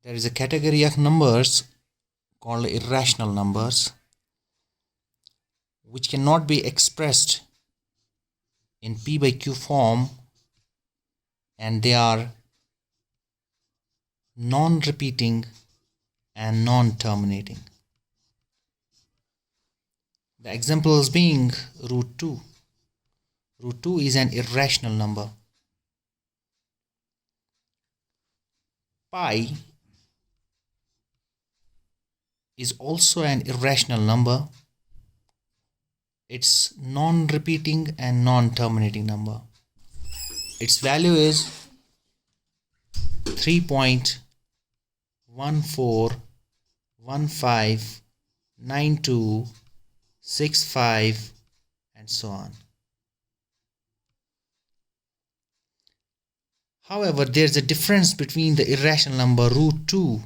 There is a category of numbers called irrational numbers, which cannot be expressed in P by Q form, and they are non-repeating and non-terminating. The examples being root 2. Root 2 is an irrational number. Pi is also an irrational number. It's non-repeating and non-terminating number. Its value is 3.14159265 and so on. However, there's a difference between the irrational number root 2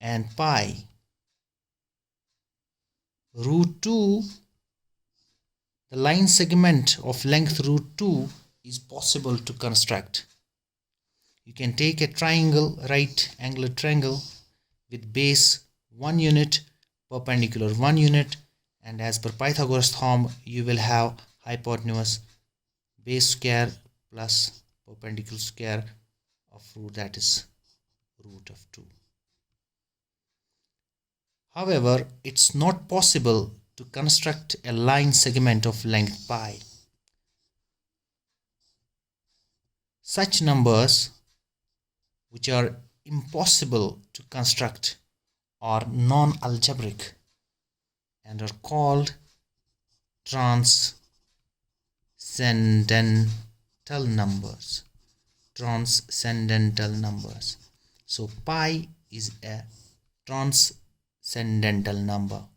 and pi. Root 2, the line segment of length root 2 is possible to construct. You can take a triangle, right angular triangle with base 1 unit, perpendicular 1 unit, and as per Pythagoras theorem, you will have hypotenuse base square plus perpendicular square of root, that is root of 2. However, it's not possible to construct a line segment of length pi. Such numbers which are impossible to construct are non-algebraic and are called transcendental numbers. Transcendental numbers. So pi is a transcendental number.